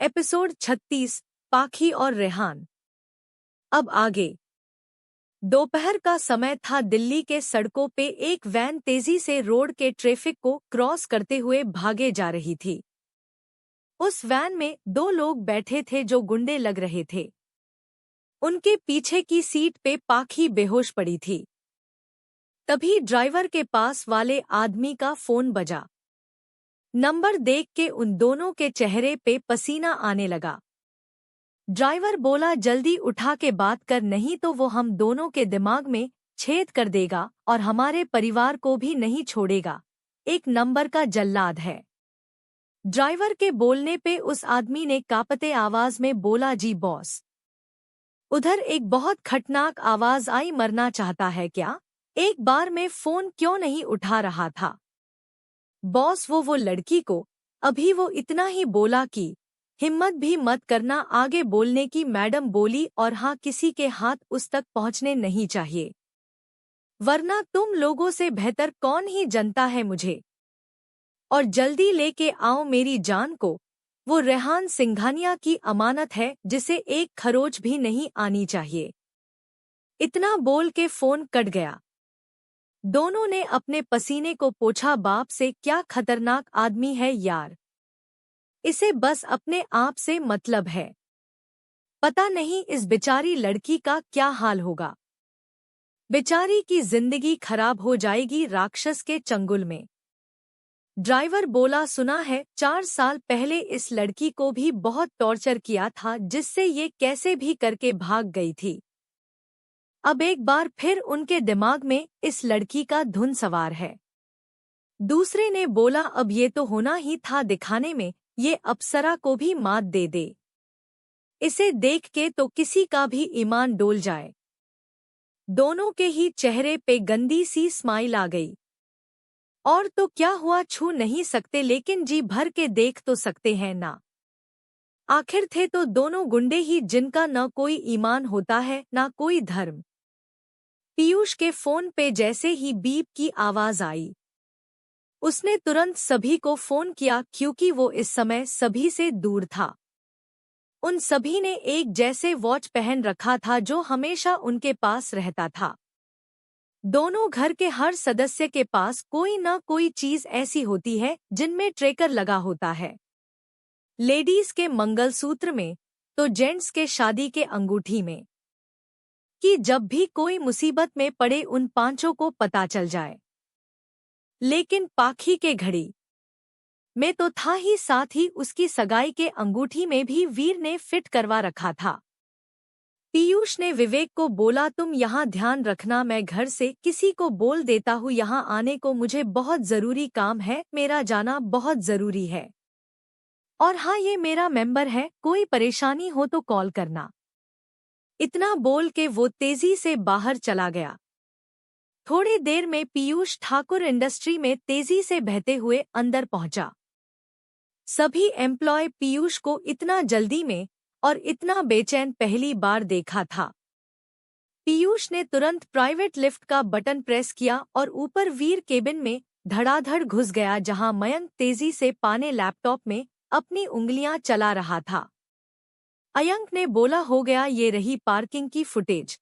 Episode 36। पाखी और रेहान। अब आगे। दोपहर का समय था। दिल्ली के सड़कों पे एक वैन तेजी से रोड के ट्रैफिक को क्रॉस करते हुए भागे जा रही थी। उस वैन में दो लोग बैठे थे जो गुंडे लग रहे थे। उनके पीछे की सीट पे पाखी बेहोश पड़ी थी। तभी ड्राइवर के पास वाले आदमी का फोन बजा। नंबर देख के उन दोनों के चेहरे पे पसीना आने लगा। ड्राइवर बोला, जल्दी उठा के बात कर, नहीं तो वो हम दोनों के दिमाग में छेद कर देगा और हमारे परिवार को भी नहीं छोड़ेगा। एक नंबर का जल्लाद है। ड्राइवर के बोलने पे उस आदमी ने कांपते आवाज में बोला, जी बॉस। उधर एक बहुत खतरनाक आवाज आई, मरना चाहता है क्या? एक बार में फोन क्यों नहीं उठा रहा था? बॉस, वो लड़की को। अभी वो इतना ही बोला कि हिम्मत भी मत करना आगे बोलने की, मैडम बोली, और हाँ, किसी के हाथ उस तक पहुंचने नहीं चाहिए, वरना तुम लोगों से बेहतर कौन ही जनता है मुझे। और जल्दी लेके आओ मेरी जान को। वो रेहान सिंघानिया की अमानत है जिसे एक खरोच भी नहीं आनी चाहिए। इतना बोल के फोन कट गया। दोनों ने अपने पसीने को पोंछा। बाप से क्या खतरनाक आदमी है यार। इसे बस अपने आप से मतलब है। पता नहीं इस बेचारी लड़की का क्या हाल होगा। बेचारी की जिंदगी खराब हो जाएगी राक्षस के चंगुल में। ड्राइवर बोला, सुना है 4 साल पहले इस लड़की को भी बहुत टॉर्चर किया था, जिससे ये कैसे भी करके भाग गई थी। अब एक बार फिर उनके दिमाग में इस लड़की का धुन सवार है। दूसरे ने बोला, अब ये तो होना ही था दिखाने में, ये अप्सरा को भी मात दे दे। इसे देख के तो किसी का भी ईमान डोल जाए। दोनों के ही चेहरे पे गंदी सी स्माइल आ गई। और तो क्या हुआ, छू नहीं सकते लेकिन जी भर के देख तो सकते हैं ना। आखिर थे तो दोनों गुंडे ही, जिनका न कोई ईमान होता है ना कोई धर्म। पीयूष के फोन पे जैसे ही बीप की आवाज आई, उसने तुरंत सभी को फोन किया, क्योंकि वो इस समय सभी से दूर था। उन सभी ने एक जैसे वॉच पहन रखा था जो हमेशा उनके पास रहता था। दोनों घर के हर सदस्य के पास कोई न कोई चीज ऐसी होती है जिनमें ट्रैकर लगा होता है। लेडीज के मंगलसूत्र में तो जेंट्स के शादी के अंगूठी में, कि जब भी कोई मुसीबत में पड़े उन पांचों को पता चल जाए। लेकिन पाखी के घड़ी में तो था ही, साथ ही उसकी सगाई के अंगूठी में भी वीर ने फिट करवा रखा था। पीयूष ने विवेक को बोला, तुम यहाँ ध्यान रखना, मैं घर से किसी को बोल देता हूँ यहाँ आने को, मुझे बहुत जरूरी काम है, मेरा जाना बहुत जरूरी है। और हाँ, ये मेरा मेंबर है, कोई परेशानी हो तो कॉल करना। इतना बोल के वो तेजी से बाहर चला गया। थोड़ी देर में पीयूष ठाकुर इंडस्ट्री में तेजी से बहते हुए अंदर पहुंचा। सभी एम्प्लॉय पीयूष को इतना जल्दी में और इतना बेचैन पहली बार देखा था। पीयूष ने तुरंत प्राइवेट लिफ्ट का बटन प्रेस किया और ऊपर वीर केबिन में धड़ाधड़ घुस गया, जहां मयंक तेजी से पाने लैपटॉप में अपनी उंगलियां चला रहा था। अयंक ने बोला, हो गया, ये रही पार्किंग की फुटेज।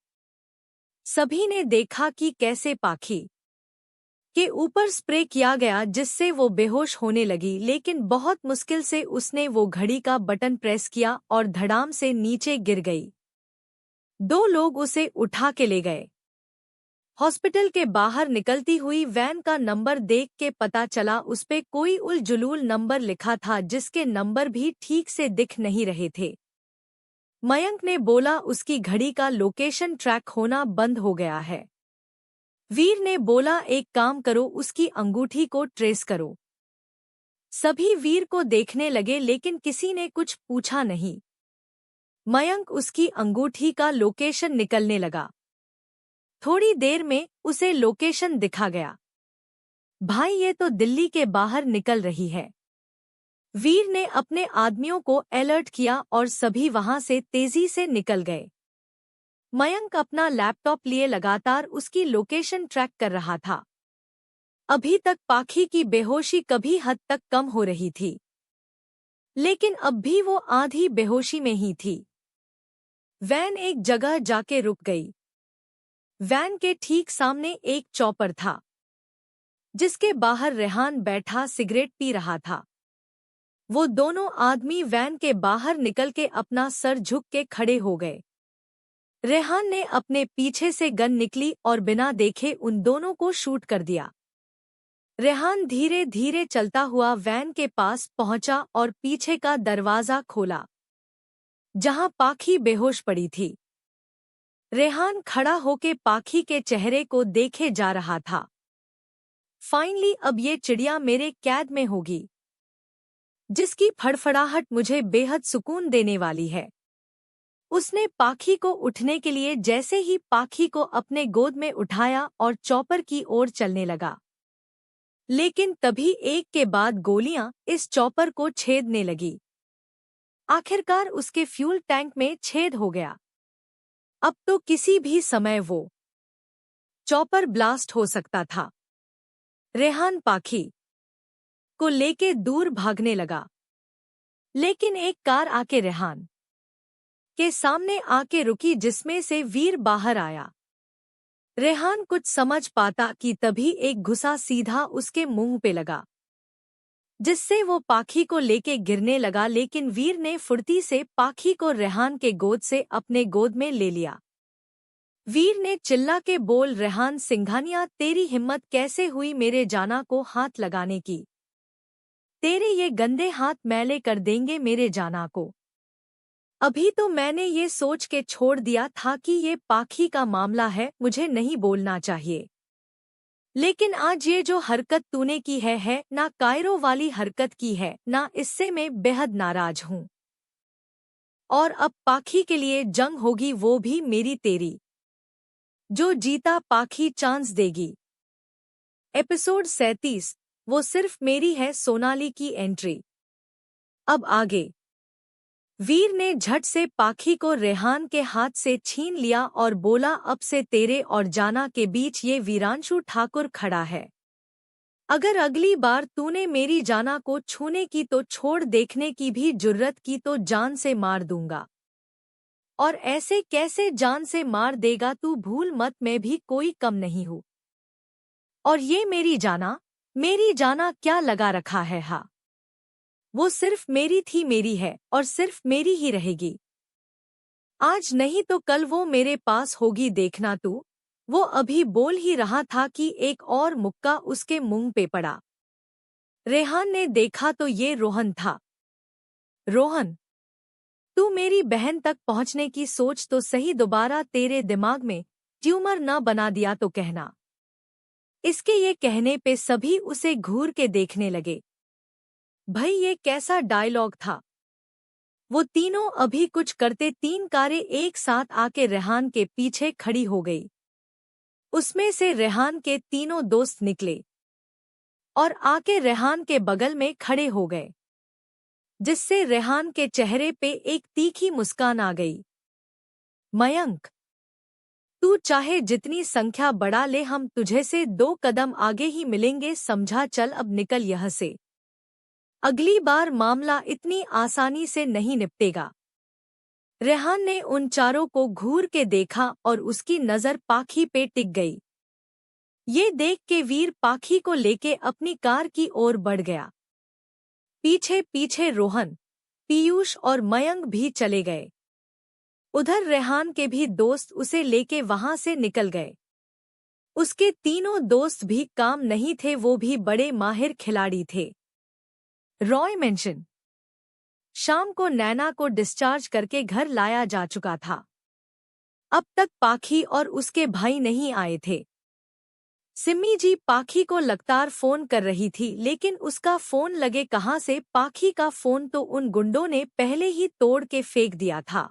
सभी ने देखा कि कैसे पाखी के ऊपर स्प्रे किया गया जिससे वो बेहोश होने लगी, लेकिन बहुत मुश्किल से उसने वो घड़ी का बटन प्रेस किया और धड़ाम से नीचे गिर गई। 2 लोग उसे उठा के ले गए। हॉस्पिटल के बाहर निकलती हुई वैन का नंबर देख के पता चला उस पे कोई उल जुलूल नंबर लिखा था, जिसके नंबर भी ठीक से दिख नहीं रहे थे। मयंक ने बोला, उसकी घड़ी का लोकेशन ट्रैक होना बंद हो गया है। वीर ने बोला, एक काम करो, उसकी अंगूठी को ट्रेस करो। सभी वीर को देखने लगे लेकिन किसी ने कुछ पूछा नहीं। मयंक उसकी अंगूठी का लोकेशन निकलने लगा। थोड़ी देर में उसे लोकेशन दिखा गया। भाई, ये तो दिल्ली के बाहर निकल रही है। वीर ने अपने आदमियों को अलर्ट किया और सभी वहां से तेजी से निकल गए। मयंक अपना लैपटॉप लिए लगातार उसकी लोकेशन ट्रैक कर रहा था। अभी तक पाखी की बेहोशी कभी हद तक कम हो रही थी, लेकिन अब भी वो आधी बेहोशी में ही थी। वैन एक जगह जाके रुक गई। वैन के ठीक सामने एक चॉपर था, जिसके बाहर रेहान बैठा सिगरेट पी रहा था। वो दोनों आदमी वैन के बाहर निकल के अपना सर झुक के खड़े हो गए। रेहान ने अपने पीछे से गन निकली और बिना देखे उन दोनों को शूट कर दिया। रेहान धीरे धीरे चलता हुआ वैन के पास पहुंचा और पीछे का दरवाजा खोला, जहां पाखी बेहोश पड़ी थी। रेहान खड़ा होके पाखी के चेहरे को देखे जा रहा था। फाइनली अब ये चिड़िया मेरे कैद में होगी, जिसकी फड़फड़ाहट मुझे बेहद सुकून देने वाली है। उसने पाखी को उठने के लिए जैसे ही पाखी को अपने गोद में उठाया और चॉपर की ओर चलने लगा। लेकिन तभी एक के बाद गोलियां इस चॉपर को छेदने लगी। आखिरकार उसके फ्यूल टैंक में छेद हो गया। अब तो किसी भी समय वो चॉपर ब्लास्ट हो सकता था। रेहान पाखी को लेके दूर भागने लगा, लेकिन एक कार आके रेहान के सामने आके रुकी, जिसमें से वीर बाहर आया। रेहान कुछ समझ पाता कि तभी एक घुसा सीधा उसके मुंह पे लगा, जिससे वो पाखी को लेके गिरने लगा। लेकिन वीर ने फुर्ती से पाखी को रेहान के गोद से अपने गोद में ले लिया। वीर ने चिल्ला के बोल, रेहान सिंघानिया, तेरी हिम्मत कैसे हुई मेरे जाना को हाथ लगाने की? तेरे ये गंदे हाथ मैले कर देंगे मेरे जाना को। अभी तो मैंने ये सोच के छोड़ दिया था कि ये पाखी का मामला है, मुझे नहीं बोलना चाहिए। लेकिन आज ये जो हरकत तूने की है ना कायरो वाली हरकत की है ना, इससे मैं बेहद नाराज हूँ। और अब पाखी के लिए जंग होगी, वो भी मेरी तेरी। जो जीता पाखी चांस देगी। एपिसोड 37, वो सिर्फ मेरी है सोनाली की एंट्री। अब आगे। वीर ने झट से पाखी को रेहान के हाथ से छीन लिया और बोला, अब से तेरे और जाना के बीच ये वीरांशु ठाकुर खड़ा है। अगर अगली बार तूने मेरी जाना को छूने की तो छोड़, देखने की भी जुर्रत की तो जान से मार दूंगा। और ऐसे कैसे जान से मार देगा तू, भूल मत, मैं भी कोई कम नहीं हूँ। और ये मेरी जाना क्या लगा रखा है? हा, वो सिर्फ मेरी थी, मेरी है और सिर्फ मेरी ही रहेगी। आज नहीं तो कल वो मेरे पास होगी, देखना तू। वो अभी बोल ही रहा था कि एक और मुक्का उसके मुंह पे पड़ा। रेहान ने देखा तो ये रोहन था। रोहन, तू मेरी बहन तक पहुंचने की सोच तो सही, दोबारा तेरे दिमाग में ट्यूमर न बना दिया तो कहना। इसके ये कहने पे सभी उसे घूर के देखने लगे। भाई ये कैसा डायलॉग था? वो तीनों अभी कुछ करते, तीन कारें एक साथ आके रेहान के पीछे खड़ी हो गई। उसमें से रेहान के तीनों दोस्त निकले और आके रेहान के बगल में खड़े हो गए, जिससे रेहान के चेहरे पे एक तीखी मुस्कान आ गई। मयंक, तू चाहे जितनी संख्या बढ़ा ले, हम तुझे से 2 कदम आगे ही मिलेंगे, समझा? चल अब निकल यहाँ से। अगली बार मामला इतनी आसानी से नहीं निपटेगा। रेहान ने उन चारों को घूर के देखा और उसकी नजर पाखी पे टिक गई। ये देख के वीर पाखी को लेके अपनी कार की ओर बढ़ गया। पीछे पीछे रोहन, पीयूष और मयंक भी चले गए। उधर रेहान के भी दोस्त उसे लेके वहां से निकल गए। उसके तीनों दोस्त भी काम नहीं थे, वो भी बड़े माहिर खिलाड़ी थे। रॉय मेंशन। शाम को नैना को डिस्चार्ज करके घर लाया जा चुका था। अब तक पाखी और उसके भाई नहीं आए थे। सिम्मी जी पाखी को लगातार फोन कर रही थी, लेकिन उसका फोन लगे कहाँ से? पाखी का फोन तो उन गुंडों ने पहले ही तोड़ के फेंक दिया था।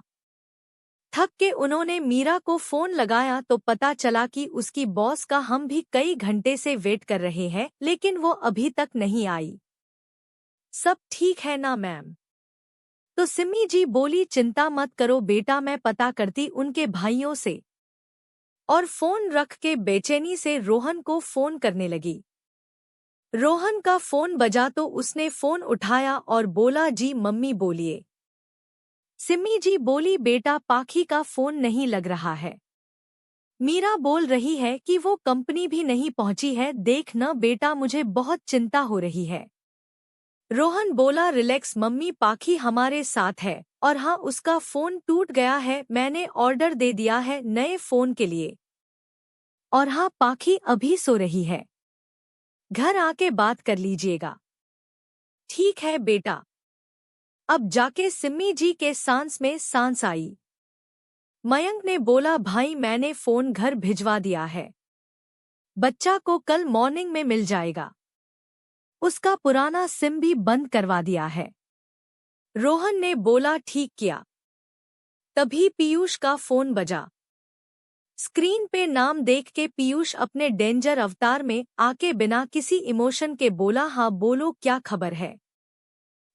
थक के उन्होंने मीरा को फोन लगाया तो पता चला कि उसकी बॉस का हम भी कई घंटे से वेट कर रहे हैं, लेकिन वो अभी तक नहीं आई। सब ठीक है ना मैम? तो सिम्मी जी बोली, चिंता मत करो बेटा, मैं पता करती उनके भाइयों से। और फोन रख के बेचैनी से रोहन को फोन करने लगी। रोहन का फोन बजा तो उसने फोन उठाया और बोला, जी मम्मी बोलिए। सिम्मी जी बोली, बेटा पाखी का फोन नहीं लग रहा है। मीरा बोल रही है कि वो कंपनी भी नहीं पहुंची है, देख न बेटा मुझे बहुत चिंता हो रही है। रोहन बोला, रिलैक्स मम्मी, पाखी हमारे साथ है और हाँ उसका फोन टूट गया है, मैंने ऑर्डर दे दिया है नए फोन के लिए। और हाँ पाखी अभी सो रही है, घर आके बात कर लीजिएगा। ठीक है बेटा। अब जाके सिम्मी जी के सांस में सांस आई। मयंक ने बोला, भाई मैंने फोन घर भिजवा दिया है, बच्चा को कल मॉर्निंग में मिल जाएगा। उसका पुराना सिम भी बंद करवा दिया है। रोहन ने बोला, ठीक किया। तभी पीयूष का फोन बजा। स्क्रीन पे नाम देख के पीयूष अपने डेंजर अवतार में आके बिना किसी इमोशन के बोला, हाँ बोलो क्या खबर है।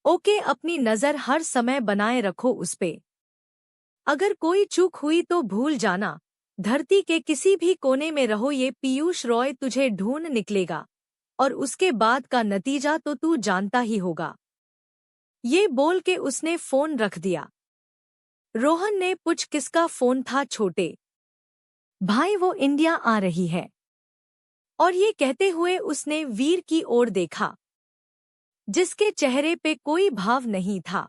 ओके, अपनी नजर हर समय बनाए रखो उस पे। अगर कोई चूक हुई तो भूल जाना, धरती के किसी भी कोने में रहो, ये पीयूष रॉय तुझे ढूंढ निकलेगा और उसके बाद का नतीजा तो तू जानता ही होगा। ये बोल के उसने फोन रख दिया। रोहन ने पूछ, किसका फोन था छोटे भाई? वो इंडिया आ रही है। और ये कहते हुए उसने वीर की ओर देखा, जिसके चेहरे पे कोई भाव नहीं था।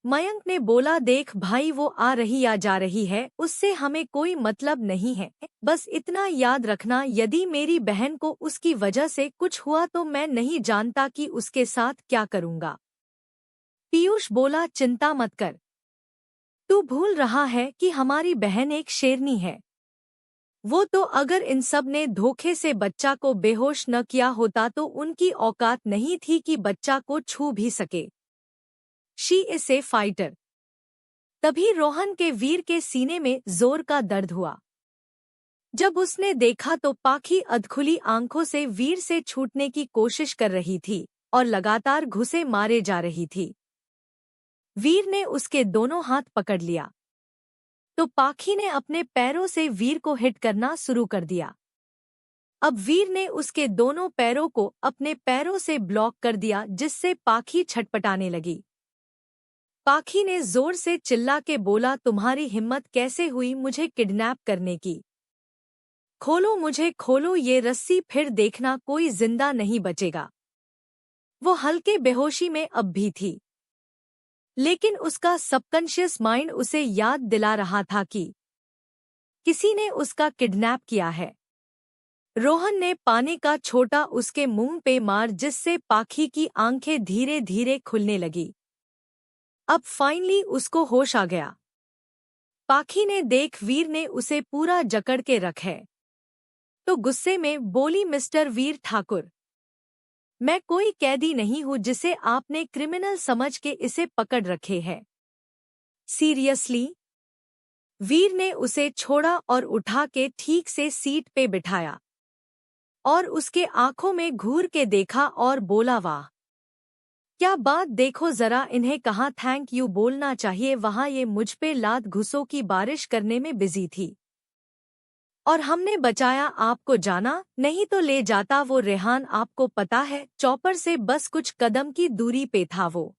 मयंक ने बोला, देख भाई वो आ रही या जा रही है उससे हमें कोई मतलब नहीं है, बस इतना याद रखना यदि मेरी बहन को उसकी वजह से कुछ हुआ तो मैं नहीं जानता कि उसके साथ क्या करूंगा। पीयूष बोला, चिंता मत कर, तू भूल रहा है कि हमारी बहन एक शेरनी है। वो तो अगर इन सब ने धोखे से बच्चा को बेहोश न किया होता तो उनकी औकात नहीं थी कि बच्चा को छू भी सके। She is A fighter. तभी रोहन के वीर के सीने में जोर का दर्द हुआ। जब उसने देखा तो पाखी अधखुली आंखों से वीर से छूटने की कोशिश कर रही थी और लगातार घुसे मारे जा रही थी। वीर ने उसके दोनों हाथ पकड़ लिया तो पाखी ने अपने पैरों से वीर को हिट करना शुरू कर दिया। अब वीर ने उसके दोनों पैरों को अपने पैरों से ब्लॉक कर दिया, जिससे पाखी छटपटाने लगी। पाखी ने जोर से चिल्ला के बोला, तुम्हारी हिम्मत कैसे हुई मुझे किडनैप करने की? खोलो मुझे, खोलो ये रस्सी, फिर देखना कोई जिंदा नहीं बचेगा। वो हल्के बेहोशी में अब भी थी, लेकिन उसका सबकॉन्शियस माइंड उसे याद दिला रहा था कि किसी ने उसका किडनैप किया है। रोहन ने पानी का छोटा उसके मुंह पे मार, जिससे पाखी की आंखें धीरे धीरे खुलने लगी। अब फाइनली उसको होश आ गया। पाखी ने देख वीर ने उसे पूरा जकड़ के रख है तो गुस्से में बोली, मिस्टर वीर ठाकुर, मैं कोई कैदी नहीं हूं जिसे आपने क्रिमिनल समझ के इसे पकड़ रखे है। सीरियसली? वीर ने उसे छोड़ा और उठा के ठीक से सीट पे बिठाया और उसके आंखों में घूर के देखा और बोला, वाह क्या बात, देखो जरा इन्हें कहाँ थैंक यू बोलना चाहिए, वहाँ ये मुझ पे लात घुसों की बारिश करने में बिजी थी और हमने बचाया आपको, जाना नहीं तो ले जाता वो रेहान। आपको पता है चॉपर से बस कुछ कदम की दूरी पे था वो,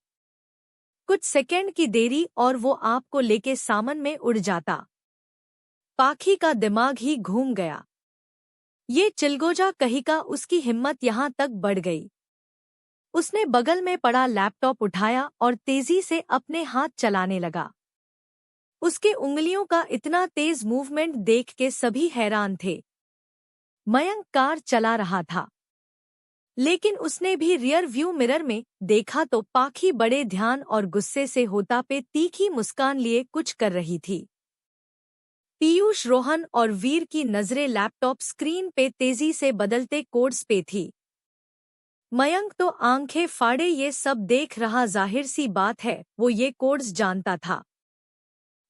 कुछ सेकंड की देरी और वो आपको लेके सामन में उड़ जाता। पाखी का दिमाग ही घूम गया। ये चिलगोजा कहीं का, उसकी हिम्मत यहाँ तक बढ़ गई। उसने बगल में पड़ा लैपटॉप उठाया और तेजी से अपने हाथ चलाने लगा। उसके उंगलियों का इतना तेज मूवमेंट देख के सभी हैरान थे। मयंक कार चला रहा था, लेकिन उसने भी रियर व्यू मिरर में देखा तो पाखी बड़े ध्यान और गुस्से से होठों पे तीखी मुस्कान लिए कुछ कर रही थी। पीयूष, रोहन और वीर की नजरें लैपटॉप स्क्रीन पे तेजी से बदलते कोड्स पे थी। मयंक तो आंखें फाड़े ये सब देख रहा, जाहिर सी बात है वो ये कोड्स जानता था।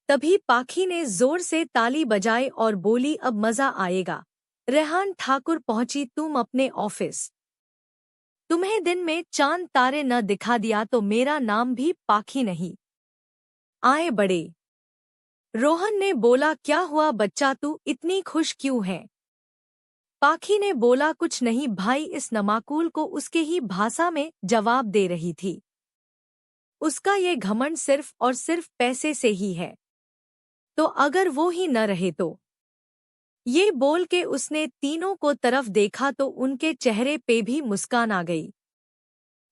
तभी पाखी ने जोर से ताली बजाई और बोली, अब मजा आएगा। रेहान ठाकुर पहुंची तुम अपने ऑफिस? तुम्हें दिन में चांद तारे न दिखा दिया तो मेरा नाम भी पाखी नहीं। आए बड़े। रोहन ने बोला, क्या हुआ बच्चा, तू इतनी खुश क्यों है? पाखी ने बोला, कुछ नहीं भाई। इस नमाकूल को उसके ही भाषा में जवाब दे रही थी। उसका ये घमंड सिर्फ और सिर्फ पैसे से ही है, तो अगर वो ही न रहे तो। ये बोल के उसने तीनों को तरफ देखा तो उनके चेहरे पे भी मुस्कान आ गई।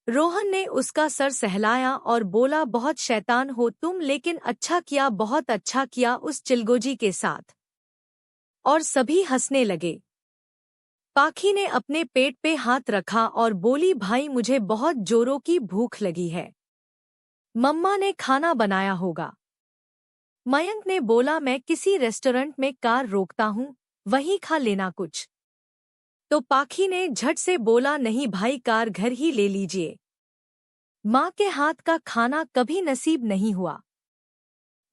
रोहन ने उसका सर सहलाया और बोला, बहुत शैतान हो तुम, लेकिन अच्छा किया, बहुत अच्छा किया उस चिलगोजी के साथ। और सभी हंसने लगे। पाखी ने अपने पेट पे हाथ रखा और बोली, भाई मुझे बहुत जोरों की भूख लगी है। मम्मा ने खाना बनाया होगा। मयंक ने बोला, मैं किसी रेस्टोरेंट में कार रोकता हूँ, वहीं खा लेना कुछ। तो पाखी ने झट से बोला, नहीं भाई, कार घर ही ले लीजिए। माँ के हाथ का खाना कभी नसीब नहीं हुआ।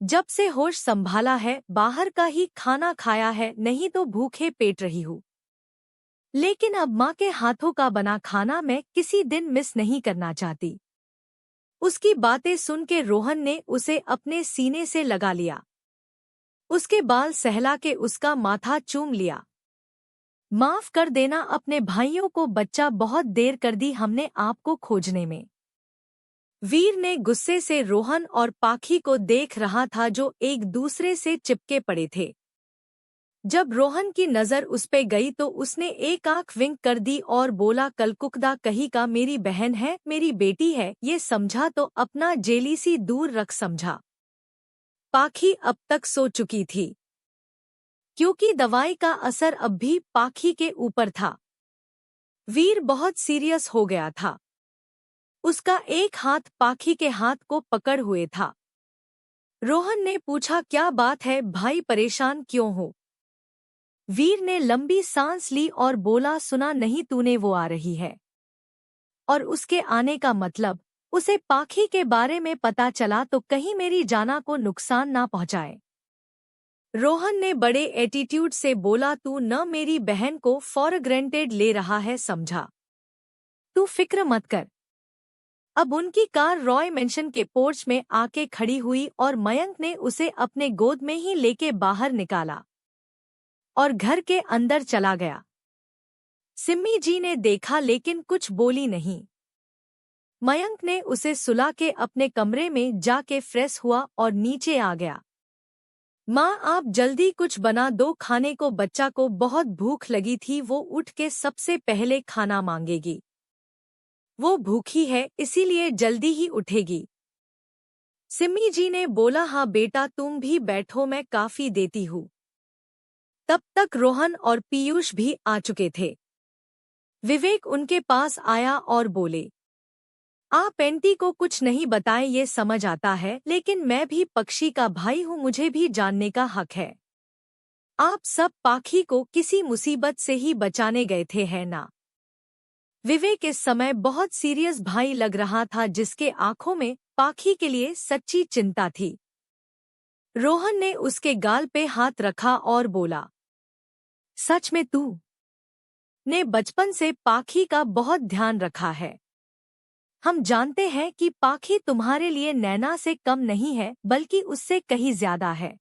जब से होश संभाला है बाहर का ही खाना खाया है, नहीं तो भूखे पेट रही हूँ। लेकिन अब माँ के हाथों का बना खाना मैं किसी दिन मिस नहीं करना चाहती। उसकी बातें सुन के रोहन ने उसे अपने सीने से लगा लिया। उसके बाल सहला के उसका माथा चूम लिया। माफ कर देना अपने भाइयों को बच्चा, बहुत देर कर दी हमने आपको खोजने में। वीर ने गुस्से से रोहन और पाखी को देख रहा था जो एक दूसरे से चिपके पड़े थे। जब रोहन की नजर उस पे गई तो उसने एक आंख विंक कर दी और बोला, कलकुकदा कहीं का, मेरी बहन है, मेरी बेटी है, ये समझा तो अपना जेलीसी दूर रख समझा। पाखी अब तक सो चुकी थी, क्योंकि दवाई का असर अब भी पाखी के ऊपर था। वीर बहुत सीरियस हो गया था। उसका एक हाथ पाखी के हाथ को पकड़ हुए था। रोहन ने पूछा, क्या बात है भाई, परेशान क्यों हो? वीर ने लंबी सांस ली और बोला, सुना नहीं तूने, वो आ रही है। और उसके आने का मतलब, उसे पाखी के बारे में पता चला तो कहीं मेरी जाना को नुकसान ना पहुंचाए। रोहन ने बड़े एटीट्यूड से बोला, तू न मेरी बहन को फॉर ग्रांटेड ले रहा है समझा। तू फिक्र मत कर। अब उनकी कार रॉय मेंशन के पोर्च में आके खड़ी हुई और मयंक ने उसे अपने गोद में ही लेके बाहर निकाला और घर के अंदर चला गया। सिम्मी जी ने देखा लेकिन कुछ बोली नहीं। मयंक ने उसे सुला के अपने कमरे में जाके फ्रेश हुआ और नीचे आ गया। माँ, आप जल्दी कुछ बना दो खाने को, बच्चा को बहुत भूख लगी थी, वो उठ के सबसे पहले खाना मांगेगी। वो भूखी है इसीलिए जल्दी ही उठेगी। सिम्मी जी ने बोला, हाँ बेटा तुम भी बैठो, मैं काफी देती हूँ। तब तक रोहन और पीयूष भी आ चुके थे। विवेक उनके पास आया और बोले, आप आंटी को कुछ नहीं बताएं, ये समझ आता है, लेकिन मैं भी पक्षी का भाई हूँ, मुझे भी जानने का हक है। आप सब पाखी को किसी मुसीबत से ही बचाने गए थे, है ना? विवेक इस समय बहुत सीरियस भाई लग रहा था, जिसके आंखों में पाखी के लिए सच्ची चिंता थी। रोहन ने उसके गाल पे हाथ रखा और बोला, सच में तू ने बचपन से पाखी का बहुत ध्यान रखा है। हम जानते हैं कि पाखी तुम्हारे लिए नैना से कम नहीं है, बल्कि उससे कहीं ज्यादा है।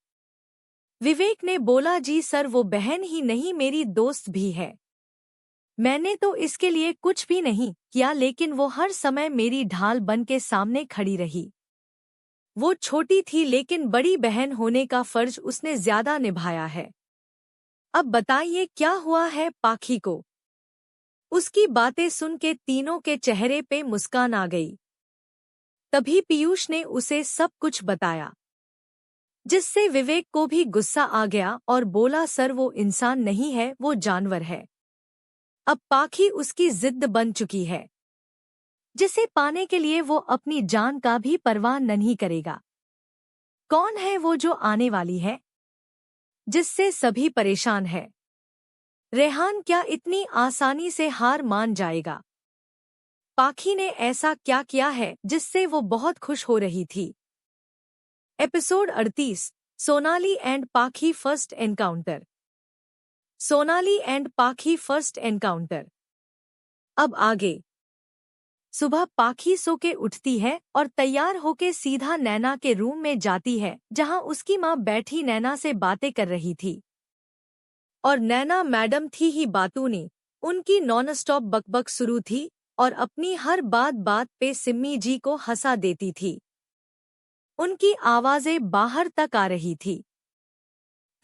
विवेक ने बोला, जी सर, वो बहन ही नहीं मेरी दोस्त भी है। मैंने तो इसके लिए कुछ भी नहीं किया, लेकिन वो हर समय मेरी ढाल बन के सामने खड़ी रही। वो छोटी थी लेकिन बड़ी बहन होने का फर्ज उसने ज्यादा निभाया है। अब बताइए क्या हुआ है पाखी को? उसकी बातें सुन के तीनों के चेहरे पे मुस्कान आ गई। तभी पीयूष ने उसे सब कुछ बताया, जिससे विवेक को भी गुस्सा आ गया और बोला, सर वो इंसान नहीं है, वो जानवर है। अब पाखी उसकी जिद बन चुकी है, जिसे पाने के लिए वो अपनी जान का भी परवाह नहीं करेगा। कौन है वो जो आने वाली है, जिससे सभी परेशान है? रेहान क्या इतनी आसानी से हार मान जाएगा? पाखी ने ऐसा क्या किया है जिससे वो बहुत खुश हो रही थी? एपिसोड 38, सोनाली एंड पाखी फर्स्ट एनकाउंटर। सोनाली एंड पाखी फर्स्ट एनकाउंटर। अब आगे। सुबह पाखी सो के उठती है और तैयार होके सीधा नैना के रूम में जाती है, जहां उसकी माँ बैठी नैना से बातें कर रही थी। और नैना मैडम थी ही बातूनी, उनकी नॉनस्टॉप बकबक शुरू थी और अपनी हर बात पे सिम्मी जी को हंसा देती थी। उनकी आवाजें बाहर तक आ रही थी।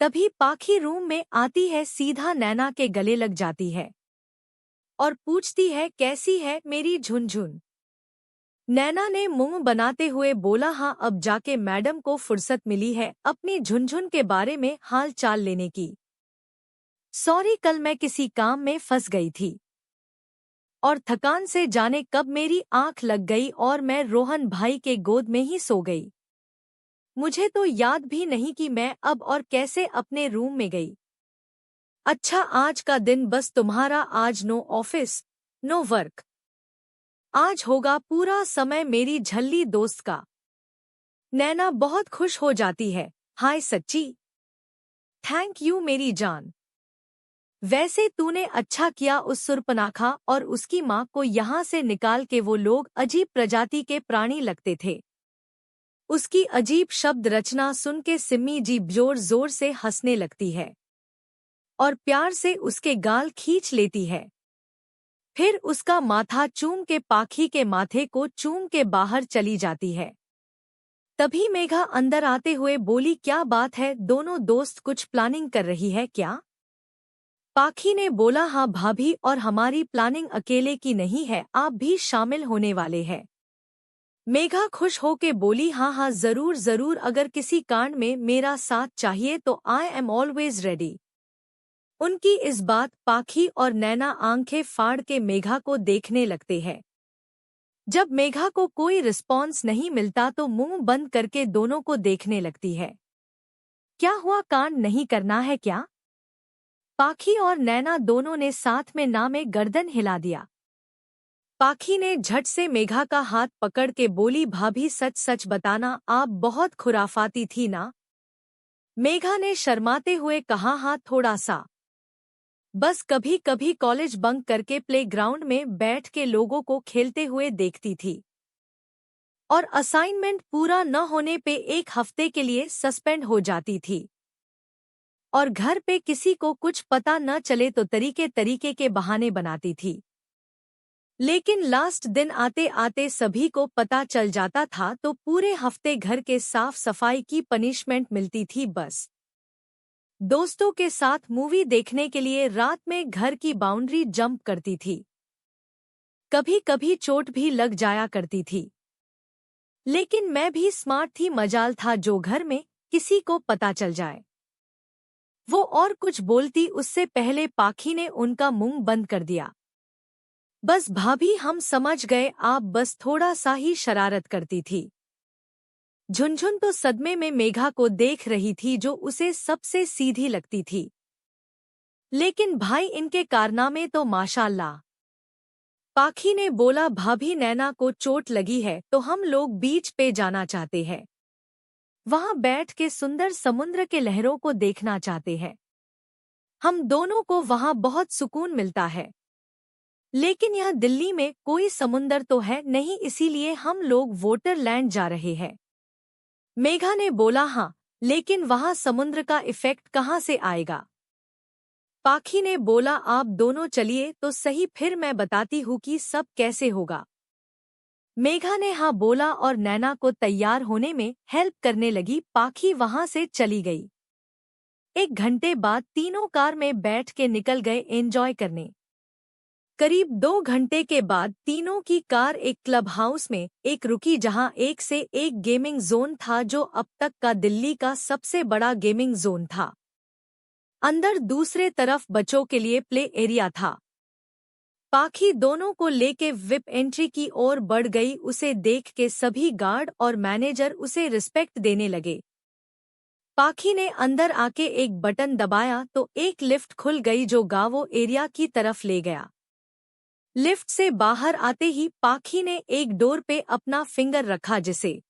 तभी पाखी रूम में आती है, सीधा नैना के गले लग जाती है और पूछती है, कैसी है मेरी झुनझुन। नैना ने मुंह बनाते हुए बोला, हाँ, अब जाके मैडम को फुर्सत मिली है अपनी झुनझुन के बारे में हाल चाल लेने की। सॉरी, कल मैं किसी काम में फंस गई थी और थकान से जाने कब मेरी आंख लग गई और मैं रोहन भाई के गोद में ही सो गई। मुझे तो याद भी नहीं कि मैं अब और कैसे अपने रूम में गई। अच्छा, आज का दिन बस तुम्हारा, आज नो ऑफिस नो वर्क। आज होगा पूरा समय मेरी झल्ली दोस्त का। नैना बहुत खुश हो जाती है, हाय सच्ची, थैंक यू मेरी जान। वैसे तूने अच्छा किया उस सुर्पनाखा और उसकी माँ को यहाँ से निकाल के, वो लोग अजीब प्रजाति के प्राणी लगते थे। उसकी अजीब शब्द रचना सुन के सिम्मी जी जोर जोर से हंसने लगती है और प्यार से उसके गाल खींच लेती है। फिर उसका माथा चूम के पाखी के माथे को चूम के बाहर चली जाती है। तभी मेघा अंदर आते हुए बोली, क्या बात है, दोनों दोस्त कुछ प्लानिंग कर रही है क्या? पाखी ने बोला, हाँ भाभी, और हमारी प्लानिंग अकेले की नहीं है, आप भी शामिल होने वाले हैं। मेघा खुश होके बोली, हाँ हाँ, जरूर जरूर, अगर किसी कांड में मेरा साथ चाहिए तो आई एम ऑलवेज रेडी। उनकी इस बात पाखी और नैना आंखें फाड़ के मेघा को देखने लगते हैं। जब मेघा को कोई रिस्पॉन्स नहीं मिलता तो मुंह बंद करके दोनों को देखने लगती है। क्या हुआ, कांड नहीं करना है क्या? पाखी और नैना दोनों ने साथ में ना में गर्दन हिला दिया। पाखी ने झट से मेघा का हाथ पकड़ के बोली, भाभी सच सच बताना, आप बहुत खुराफाती थी ना? मेघा ने शर्माते हुए कहा, हाँ थोड़ा सा, बस कभी कभी कॉलेज बंक करके प्लेग्राउंड में बैठ के लोगों को खेलते हुए देखती थी और असाइनमेंट पूरा न होने पे एक हफ्ते के लिए सस्पेंड हो जाती थी और घर पे किसी को कुछ पता न चले तो तरीके तरीके के बहाने बनाती थी। लेकिन लास्ट दिन आते आते सभी को पता चल जाता था तो पूरे हफ्ते घर के साफ सफाई की पनिशमेंट मिलती थी। बस दोस्तों के साथ मूवी देखने के लिए रात में घर की बाउंड्री जंप करती थी। कभी कभी चोट भी लग जाया करती थी, लेकिन मैं भी स्मार्ट थी, मजाल था जो घर में किसी को पता चल जाए। वो और कुछ बोलती उससे पहले पाखी ने उनका मुंह बंद कर दिया। बस भाभी, हम समझ गए, आप बस थोड़ा सा ही शरारत करती थी। झुनझुन तो सदमे में मेघा को देख रही थी जो उसे सबसे सीधी लगती थी, लेकिन भाई इनके कारनामे तो माशाअल्लाह। पाखी ने बोला, भाभी नैना को चोट लगी है तो हम लोग बीच पे जाना चाहते हैं, वहां बैठ के सुंदर समुद्र के लहरों को देखना चाहते हैं। हम दोनों को वहां बहुत सुकून मिलता है, लेकिन यह दिल्ली में कोई समुंदर तो है नहीं, इसीलिए हम लोग वोटरलैंड जा रहे हैं। मेघा ने बोला, हाँ, लेकिन वहां समुद्र का इफेक्ट कहाँ से आएगा? पाखी ने बोला, आप दोनों चलिए तो सही, फिर मैं बताती हूँ कि सब कैसे होगा। मेघा ने हाँ बोला और नैना को तैयार होने में हेल्प करने लगी। पाखी वहां से चली गई। 1 घंटे बाद तीनों कार में बैठ के निकल गए एंजॉय करने। करीब 2 घंटे के बाद तीनों की कार एक क्लब हाउस में एक रुकी, जहां एक से एक गेमिंग जोन था जो अब तक का दिल्ली का सबसे बड़ा गेमिंग जोन था। अंदर दूसरे तरफ बच्चों के लिए प्ले एरिया था। पाखी दोनों को लेके विप एंट्री की ओर बढ़ गई। उसे देख के सभी गार्ड और मैनेजर उसे रिस्पेक्ट देने लगे। पाखी ने अंदर आके एक बटन दबाया तो एक लिफ्ट खुल गई जो गावो एरिया की तरफ ले गया। लिफ्ट से बाहर आते ही पाखी ने एक डोर पे अपना फिंगर रखा, जिसे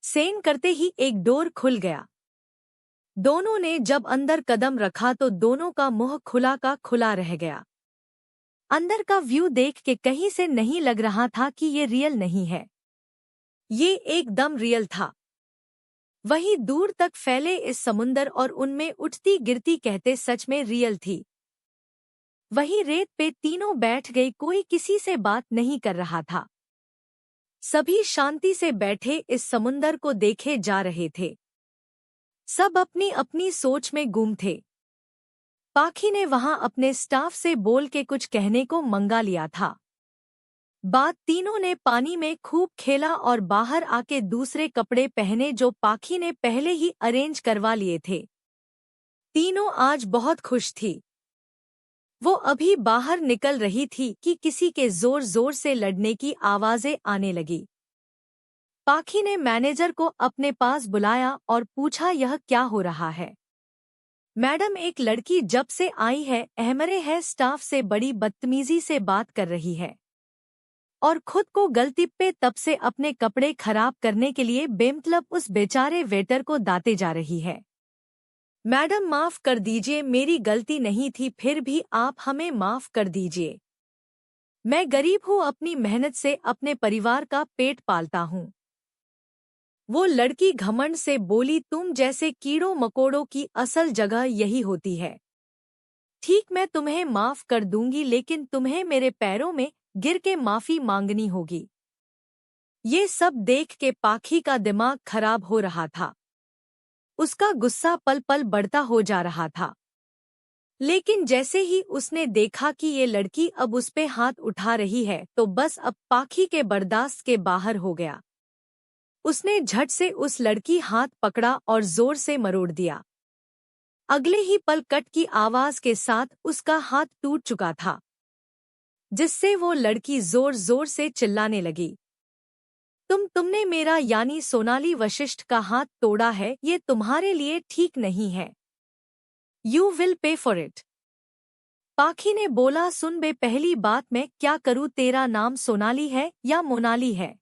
सेन करते ही एक डोर खुल गया। दोनों ने जब अंदर कदम रखा तो दोनों का मुंह खुला का खुला रह गया। अंदर का व्यू देख के कहीं से नहीं लग रहा था कि ये रियल नहीं है, ये एकदम रियल था। वहीं दूर तक फैले इस समुंदर और उनमें उठती गिरती कहते सच में रियल थी। वहीं रेत पे तीनों बैठ गई, कोई किसी से बात नहीं कर रहा था। सभी शांति से बैठे इस समुंदर को देखे जा रहे थे। सब अपनी अपनी सोच में गुम थे। पाखी ने वहां अपने स्टाफ से बोल के कुछ कहने को मंगा लिया था। बाद तीनों ने पानी में खूब खेला और बाहर आके दूसरे कपड़े पहने जो पाखी ने पहले ही अरेंज करवा लिए थे। तीनों आज बहुत खुश थी। वो अभी बाहर निकल रही थी कि किसी के जोर जोर से लड़ने की आवाजें आने लगी। पाखी ने मैनेजर को अपने पास बुलाया और पूछा, यह क्या हो रहा है? मैडम, एक लड़की जब से आई है अहमरे है स्टाफ से बड़ी बदतमीजी से बात कर रही है और खुद को गलती पे तब से अपने कपड़े खराब करने के लिए बेमतलब उस बेचारे वेटर को दाते जा रही है। मैडम माफ कर दीजिए, मेरी गलती नहीं थी, फिर भी आप हमें माफ कर दीजिए। मैं गरीब हूँ, अपनी मेहनत से अपने परिवार का पेट पालता हूँ। वो लड़की घमंड से बोली, तुम जैसे कीड़ों मकोड़ों की असल जगह यही होती है। ठीक, मैं तुम्हें माफ कर दूंगी, लेकिन तुम्हें मेरे पैरों में गिर के माफी मांगनी होगी। ये सब देख के पाखी का दिमाग खराब हो रहा था। उसका गुस्सा पल पल बढ़ता हो जा रहा था। लेकिन जैसे ही उसने देखा कि ये लड़की अब उस पे हाथ उठा रही है तो बस अब पाखी के बर्दाश्त के बाहर हो गया। उसने झट से उस लड़की हाथ पकड़ा और जोर से मरोड़ दिया। अगले ही पल कट की आवाज के साथ उसका हाथ टूट चुका था, जिससे वो लड़की जोर जोर से चिल्लाने लगी, तुमने मेरा यानी सोनाली वशिष्ठ का हाथ तोड़ा है, ये तुम्हारे लिए ठीक नहीं है। You will pay for it. पाखी ने बोला, सुन बे, पहली बात मैं क्या करूँ, तेरा नाम सोनाली है या मोनाली है?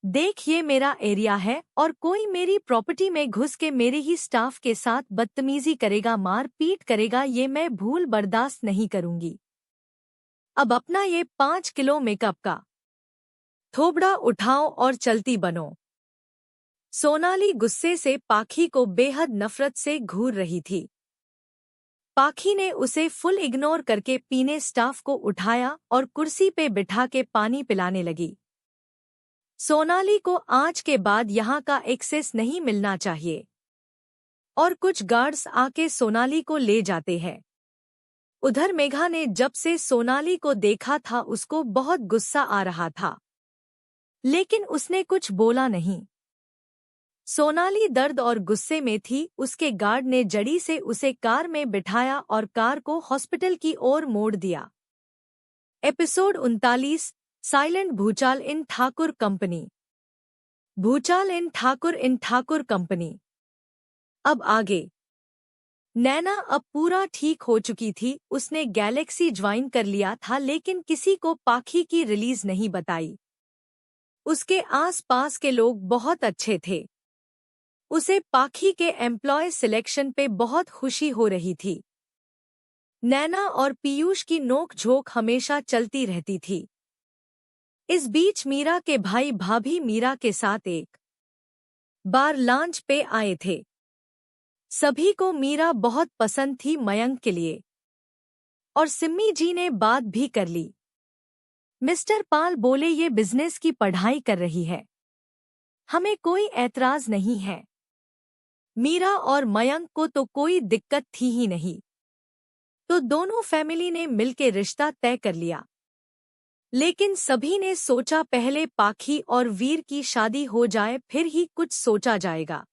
देख, ये मेरा एरिया है और कोई मेरी प्रॉपर्टी में घुस के मेरे ही स्टाफ के साथ बदतमीजी करेगा, मार पीट करेगा, ये मैं भूल बर्दाश्त नहीं करूंगी। अब अपना ये 5 किलो मेकअप का थोबड़ा उठाओ और चलती बनो। सोनाली गुस्से से पाखी को बेहद नफरत से घूर रही थी। पाखी ने उसे फुल इग्नोर करके पीने स्टाफ को उठाया और कुर्सी पे बिठा के पानी पिलाने लगी। सोनाली को आज के बाद यहाँ का एक्सेस नहीं मिलना चाहिए और कुछ गार्ड्स आके सोनाली को ले जाते हैं। उधर मेघा ने जब से सोनाली को देखा था उसको बहुत गुस्सा आ रहा था, लेकिन उसने कुछ बोला नहीं। सोनाली दर्द और गुस्से में थी। उसके गार्ड ने जड़ी से उसे कार में बिठाया और कार को हॉस्पिटल की ओर मोड़ दिया। एपिसोड 39, साइलेंट भूचाल इन ठाकुर कंपनी। भूचाल इन ठाकुर कंपनी। अब आगे। नैना अब पूरा ठीक हो चुकी थी। उसने गैलेक्सी ज्वाइन कर लिया था, लेकिन किसी को पाखी की रिलीज नहीं बताई। उसके आस-पास के लोग बहुत अच्छे थे। उसे पाखी के एम्प्लॉय सिलेक्शन पे बहुत खुशी हो रही थी। नैना और पीयूष की नोक-झोंक हमेशा चलती रहती थी। इस बीच मीरा के भाई भाभी मीरा के साथ एक बार लॉन्च पे आए थे। सभी को मीरा बहुत पसंद थी मयंक के लिए, और सिम्मी जी ने बात भी कर ली। मिस्टर पाल बोले, ये बिजनेस की पढ़ाई कर रही है, हमें कोई ऐतराज नहीं है। मीरा और मयंक को तो कोई दिक्कत थी ही नहीं, तो दोनों फैमिली ने मिलके रिश्ता तय कर लिया। लेकिन सभी ने सोचा पहले पाखी और वीर की शादी हो जाए, फिर ही कुछ सोचा जाएगा।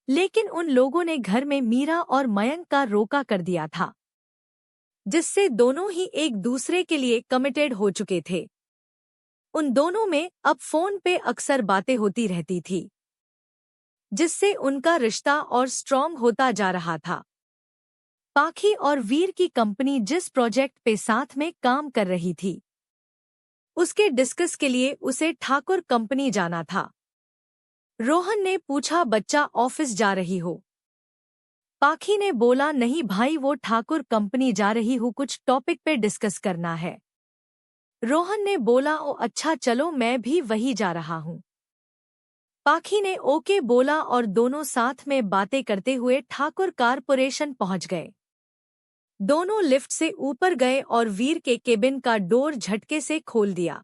लेकिन उन लोगों ने घर में मीरा और मयंक का रोका कर दिया था, जिससे दोनों ही एक दूसरे के लिए कमिटेड हो चुके थे। उन दोनों में अब फोन पे अक्सर बातें होती रहती थी, जिससे उनका रिश्ता और स्ट्रॉन्ग होता जा रहा था। पाखी और वीर की कंपनी जिस प्रोजेक्ट पे साथ में काम कर रही थी, उसके डिस्कस के लिए उसे ठाकुर कंपनी जाना था। रोहन ने पूछा, बच्चा ऑफिस जा रही हो? पाखी ने बोला, नहीं भाई, वो ठाकुर कंपनी जा रही हूँ, कुछ टॉपिक पे डिस्कस करना है। रोहन ने बोला, ओ अच्छा, चलो मैं भी वही जा रहा हूँ। पाखी ने ओके बोला और दोनों साथ में बातें करते हुए ठाकुर कारपोरेशन पहुंच गए। दोनों लिफ्ट से ऊपर गए और वीर के केबिन का डोर झटके से खोल दिया।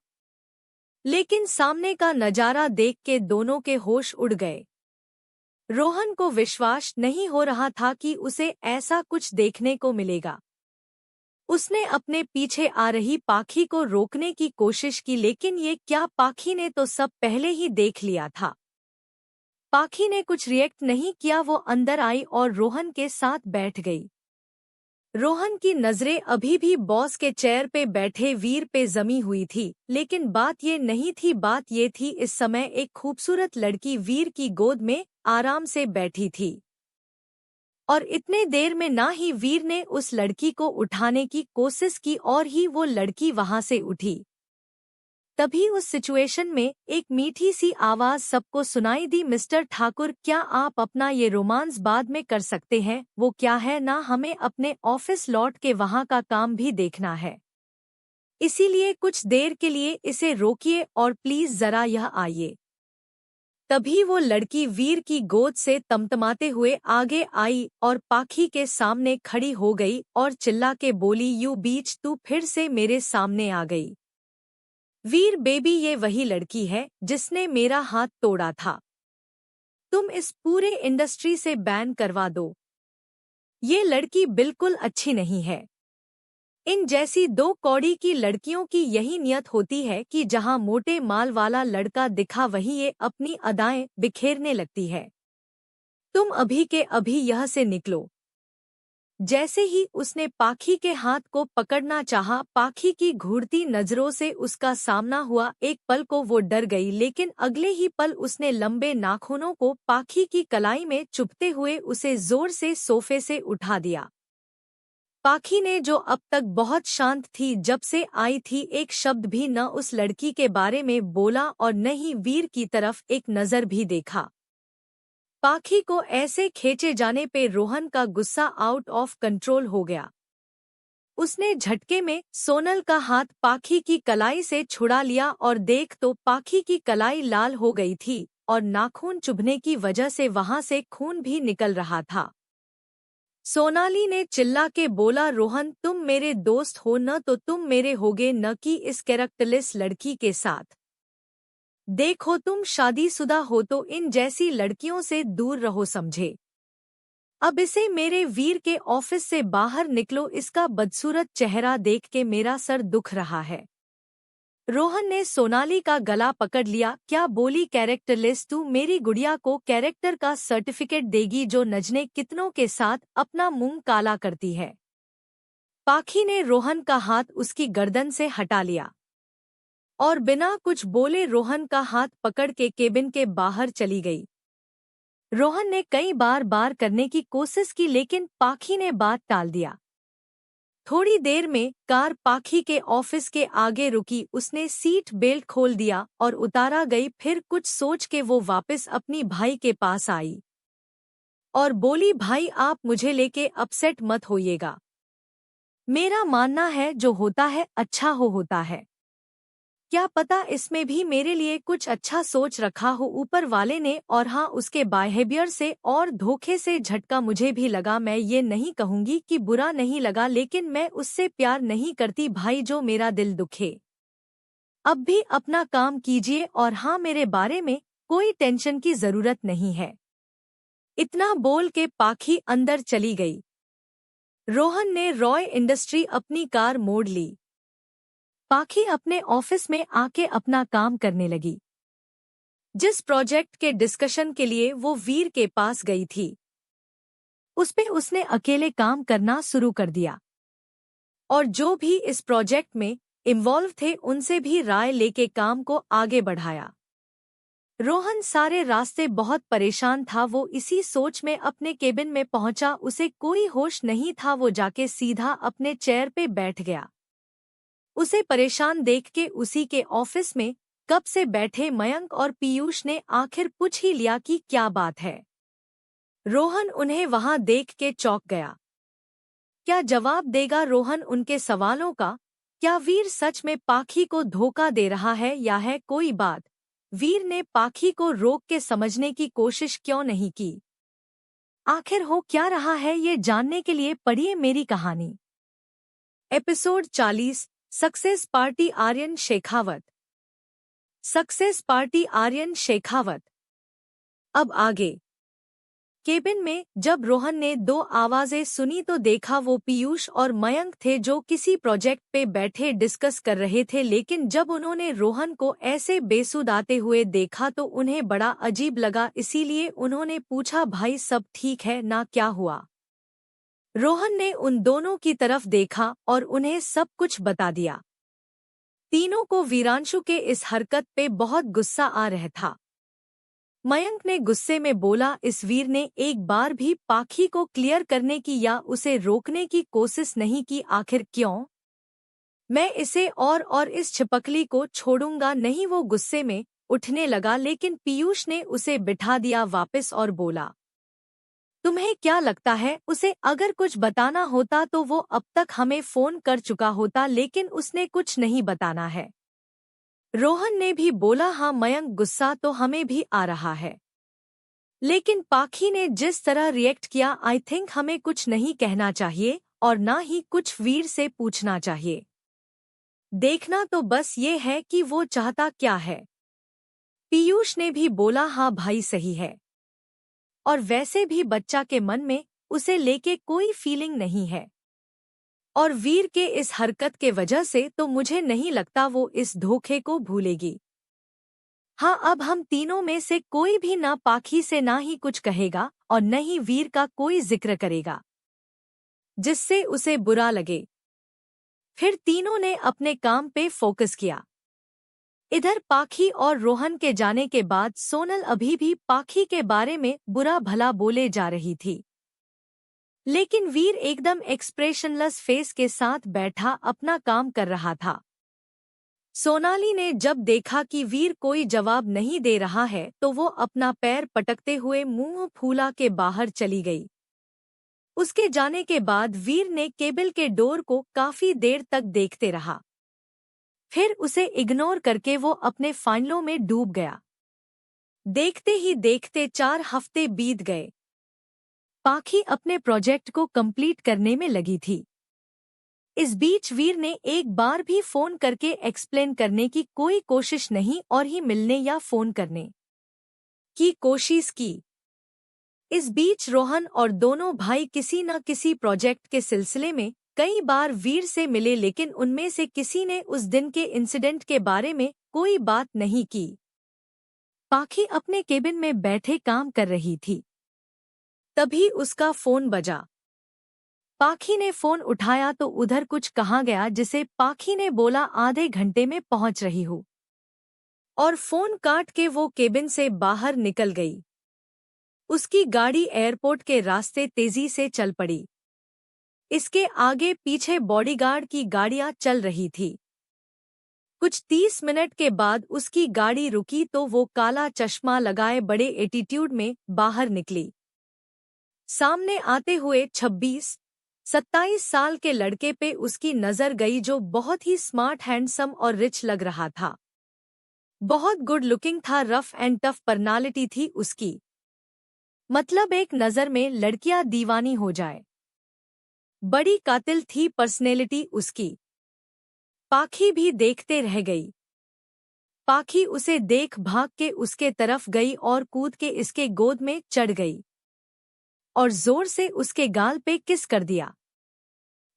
लेकिन सामने का नजारा देख के दोनों के होश उड़ गए। रोहन को विश्वास नहीं हो रहा था कि उसे ऐसा कुछ देखने को मिलेगा। उसने अपने पीछे आ रही पाखी को रोकने की कोशिश की, लेकिन ये क्या, पाखी ने तो सब पहले ही देख लिया था। पाखी ने कुछ रिएक्ट नहीं किया। वो अंदर आई और रोहन के साथ बैठ गई। रोहन की नजरें अभी भी बॉस के चेयर पे बैठे वीर पे जमी हुई थी, लेकिन बात ये नहीं थी। बात ये थी इस समय एक खूबसूरत लड़की वीर की गोद में आराम से बैठी थी और इतने देर में ना ही वीर ने उस लड़की को उठाने की कोशिश की और ही वो लड़की वहां से उठी। तभी उस सिचुएशन में एक मीठी सी आवाज सबको सुनाई दी, मिस्टर ठाकुर, क्या आप अपना ये रोमांस बाद में कर सकते हैं? वो क्या है ना, हमें अपने ऑफिस लौट के वहां का काम भी देखना है, इसीलिए कुछ देर के लिए इसे रोकिए और प्लीज जरा यह आइए। तभी वो लड़की वीर की गोद से तमतमाते हुए आगे आई और पाखी के सामने खड़ी हो गई और चिल्ला के बोली, यू बीच, तू फिर से मेरे सामने आ गई। वीर बेबी, ये वही लड़की है जिसने मेरा हाथ तोड़ा था। तुम इस पूरे इंडस्ट्री से बैन करवा दो। ये लड़की बिल्कुल अच्छी नहीं है। इन जैसी दो कौड़ी की लड़कियों की यही नियत होती है कि जहां मोटे माल वाला लड़का दिखा वहीं ये अपनी अदाएं बिखेरने लगती है। तुम अभी के अभी यह से निकलो। जैसे ही उसने पाखी के हाथ को पकड़ना चाहा, पाखी की घूरती नजरों से उसका सामना हुआ। एक पल को वो डर गई, लेकिन अगले ही पल उसने लंबे नाखूनों को पाखी की कलाई में चुभते हुए उसे जोर से सोफे से उठा दिया। पाखी ने, जो अब तक बहुत शांत थी जब से आई थी, एक शब्द भी न उस लड़की के बारे में बोला और न ही वीर की तरफ एक नजर भी देखा। पाखी को ऐसे खींचे जाने पे रोहन का गुस्सा आउट ऑफ कंट्रोल हो गया। उसने झटके में सोनल का हाथ पाखी की कलाई से छुड़ा लिया और देख तो पाखी की कलाई लाल हो गई थी और नाखून चुभने की वजह से वहां से खून भी निकल रहा था। सोनाली ने चिल्ला के बोला, रोहन, तुम मेरे दोस्त हो न तो तुम मेरे होगे, न कि इस कैरेक्टरलेस लड़की के साथ। देखो, तुम शादीशुदा हो तो इन जैसी लड़कियों से दूर रहो, समझे। अब इसे मेरे वीर के ऑफिस से बाहर निकलो। इसका बदसूरत चेहरा देख के मेरा सर दुख रहा है। रोहन ने सोनाली का गला पकड़ लिया। क्या बोली, कैरेक्टरलेस? तू मेरी गुड़िया को कैरेक्टर का सर्टिफिकेट देगी जो नजने कितनों के साथ अपना मुंह काला करती है? पाखी ने रोहन का हाथ उसकी गर्दन से हटा लिया और बिना कुछ बोले रोहन का हाथ पकड़ के केबिन के बाहर चली गई। रोहन ने कई बार करने की कोशिश की, लेकिन पाखी ने बात टाल दिया। थोड़ी देर में कार पाखी के ऑफिस के आगे रुकी। उसने सीट बेल्ट खोल दिया और उतारा गई। फिर कुछ सोच के वो वापस अपनी भाई के पास आई और बोली, भाई, आप मुझे लेके अपसेट मत होइएगा। मेरा मानना है जो होता है अच्छा होता है। क्या पता इसमें भी मेरे लिए कुछ अच्छा सोच रखा हो ऊपर वाले ने। और हाँ, उसके बिहेवियर से और धोखे से झटका मुझे भी लगा। मैं ये नहीं कहूंगी कि बुरा नहीं लगा, लेकिन मैं उससे प्यार नहीं करती भाई जो मेरा दिल दुखे। अब भी अपना काम कीजिए और हाँ, मेरे बारे में कोई टेंशन की जरूरत नहीं है। इतना बोल के पाखी अंदर चली गई। रोहन ने रॉय इंडस्ट्री अपनी कार मोड़ ली। पाखी अपने ऑफिस में आके अपना काम करने लगी। जिस प्रोजेक्ट के डिस्कशन के लिए वो वीर के पास गई थी, उस पे उसने अकेले काम करना शुरू कर दिया और जो भी इस प्रोजेक्ट में इन्वॉल्व थे उनसे भी राय लेके काम को आगे बढ़ाया। रोहन सारे रास्ते बहुत परेशान था। वो इसी सोच में अपने केबिन में पहुंचा। उसे कोई होश नहीं था। वो जाके सीधा अपने चेयर पे बैठ गया। उसे परेशान देख के उसी के ऑफिस में कब से बैठे मयंक और पीयूष ने आखिर पूछ ही लिया कि क्या बात है। रोहन उन्हें वहां देख के चौंक गया। क्या जवाब देगा रोहन उनके सवालों का? क्या वीर सच में पाखी को धोखा दे रहा है या है कोई बात वीर ने पाखी को रोक के समझने की कोशिश क्यों नहीं की? आखिर हो क्या रहा है, ये जानने के लिए पढ़िए मेरी कहानी। Episode 40, success party Aryan Shekhawat. Success party Aryan Shekhawat. अब आगे। केबिन में जब रोहन ने दो आवाजें सुनी तो देखा वो पीयूष और मयंक थे जो किसी प्रोजेक्ट पे बैठे डिस्कस कर रहे थे, लेकिन जब उन्होंने रोहन को ऐसे बेसुध आते हुए देखा तो उन्हें बड़ा अजीब लगा, इसीलिए उन्होंने पूछा, भाई सब ठीक है ना, क्या हुआ? रोहन ने उन दोनों की तरफ देखा और उन्हें सब कुछ बता दिया। तीनों को वीरांशु के इस हरकत पे बहुत गुस्सा आ रहा था। मयंक ने गुस्से में बोला, इस वीर ने एक बार भी पाखी को क्लियर करने की या उसे रोकने की कोशिश नहीं की, आखिर क्यों? मैं इसे और इस छिपकली को छोड़ूंगा नहीं। वो गुस्से में उठने लगा, लेकिन पीयूष ने उसे बिठा दिया वापस और बोला, तुम्हें क्या लगता है उसे अगर कुछ बताना होता तो वो अब तक हमें फोन कर चुका होता, लेकिन उसने कुछ नहीं बताना है। रोहन ने भी बोला, हाँ मयंक, गुस्सा तो हमें भी आ रहा है, लेकिन पाखी ने जिस तरह रिएक्ट किया, आई थिंक हमें कुछ नहीं कहना चाहिए और ना ही कुछ वीर से पूछना चाहिए। देखना तो बस ये है कि वो चाहता क्या है। पीयूष ने भी बोला, हाँ भाई सही है, और वैसे भी बच्चा के मन में उसे लेके कोई फीलिंग नहीं है, और वीर के इस हरकत के वजह से तो मुझे नहीं लगता वो इस धोखे को भूलेगी। हाँ, अब हम तीनों में से कोई भी ना पाखी से ना ही कुछ कहेगा और न ही वीर का कोई जिक्र करेगा जिससे उसे बुरा लगे। फिर तीनों ने अपने काम पे फोकस किया। इधर पाखी और रोहन के जाने के बाद सोनल अभी भी पाखी के बारे में बुरा भला बोले जा रही थी, लेकिन वीर एकदम एक्सप्रेशनलेस फेस के साथ बैठा अपना काम कर रहा था। सोनाली ने जब देखा कि वीर कोई जवाब नहीं दे रहा है तो वो अपना पैर पटकते हुए मुंह फूला के बाहर चली गई। उसके जाने के बाद वीर ने केबिल के डोर को काफी देर तक देखते रहा, फिर उसे इग्नोर करके वो अपने फाइलों में डूब गया। देखते ही देखते 4 हफ्ते बीत गए। पाखी अपने प्रोजेक्ट को कंप्लीट करने में लगी थी। इस बीच वीर ने एक बार भी फोन करके एक्सप्लेन करने की कोई कोशिश नहीं और ही मिलने या फोन करने की कोशिश की। इस बीच रोहन और दोनों भाई किसी न किसी प्रोजेक्ट के सिलसिले में कई बार वीर से मिले, लेकिन उनमें से किसी ने उस दिन के इंसिडेंट के बारे में कोई बात नहीं की। पाखी अपने केबिन में बैठे काम कर रही थी, तभी उसका फोन बजा। पाखी ने फोन उठाया तो उधर कुछ कहा गया, जिसे पाखी ने बोला, आधे घंटे में पहुंच रही हूँ, और फोन काट के वो केबिन से बाहर निकल गई। उसकी गाड़ी एयरपोर्ट के रास्ते तेजी से चल पड़ी। इसके आगे पीछे बॉडीगार्ड की गाड़ियां चल रही थी। कुछ 30 मिनट के बाद उसकी गाड़ी रुकी तो वो काला चश्मा लगाए बड़े एटीट्यूड में बाहर निकली। सामने आते हुए 26-27 साल के लड़के पे उसकी नजर गई, जो बहुत ही स्मार्ट, हैंडसम और रिच लग रहा था। बहुत गुड लुकिंग था, रफ एंड टफ पर्सनालिटी थी उसकी, मतलब एक नजर में लड़कियां दीवानी हो जाए। बड़ी कातिल थी पर्सनैलिटी उसकी। पाखी भी देखते रह गई। पाखी उसे देख भाग के उसके तरफ गई और कूद के इसके गोद में चढ़ गई और जोर से उसके गाल पे किस कर दिया।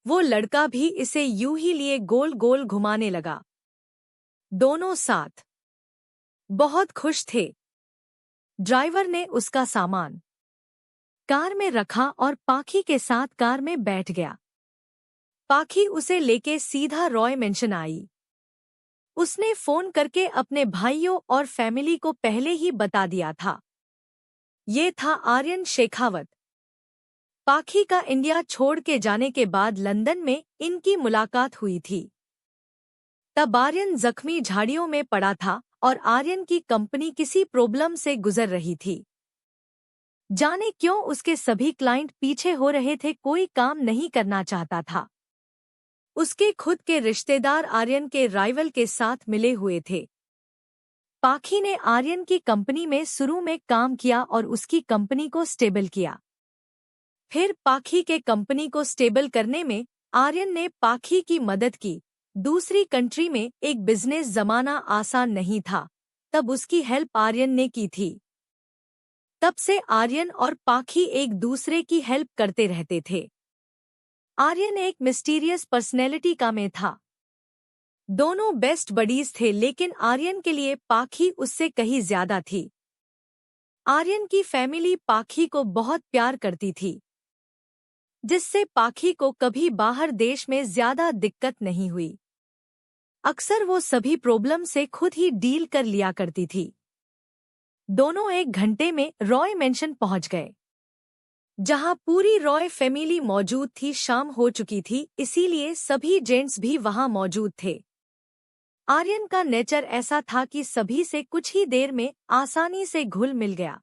वो लड़का भी इसे यूं ही लिए गोल गोल घुमाने लगा। दोनों साथ बहुत खुश थे। ड्राइवर ने उसका सामान कार में रखा और पाखी के साथ कार में बैठ गया। पाखी उसे लेके सीधा रॉय मेंशन आई। उसने फोन करके अपने भाइयों और फैमिली को पहले ही बता दिया था। ये था आर्यन शेखावत। पाखी का इंडिया छोड़ के जाने के बाद लंदन में इनकी मुलाकात हुई थी। तब आर्यन जख्मी झाड़ियों में पड़ा था और आर्यन की कंपनी किसी प्रॉब्लम से गुजर रही थी। जाने क्यों उसके सभी क्लाइंट पीछे हो रहे थे, कोई काम नहीं करना चाहता था। उसके खुद के रिश्तेदार आर्यन के राइवल के साथ मिले हुए थे। पाखी ने आर्यन की कंपनी में शुरू में काम किया और उसकी कंपनी को स्टेबल किया। फिर पाखी के कंपनी को स्टेबल करने में आर्यन ने पाखी की मदद की। दूसरी कंट्री में एक बिजनेस जमाना आसान नहीं था, तब उसकी हेल्प आर्यन ने की थी। तब से आर्यन और पाखी एक दूसरे की हेल्प करते रहते थे। आर्यन एक मिस्टीरियस पर्सनैलिटी का में था। दोनों बेस्ट बडीज थे, लेकिन आर्यन के लिए पाखी उससे कहीं ज्यादा थी। आर्यन की फैमिली पाखी को बहुत प्यार करती थी, जिससे पाखी को कभी बाहर देश में ज्यादा दिक्कत नहीं हुई। अक्सर वो सभी प्रॉब्लम से खुद ही डील कर लिया करती थी। दोनों 1 घंटे में रॉय मेंशन पहुंच गए, जहां पूरी रॉय फैमिली मौजूद थी। शाम हो चुकी थी, इसीलिए सभी जेंट्स भी वहां मौजूद थे। आर्यन का नेचर ऐसा था कि सभी से कुछ ही देर में आसानी से घुल मिल गया।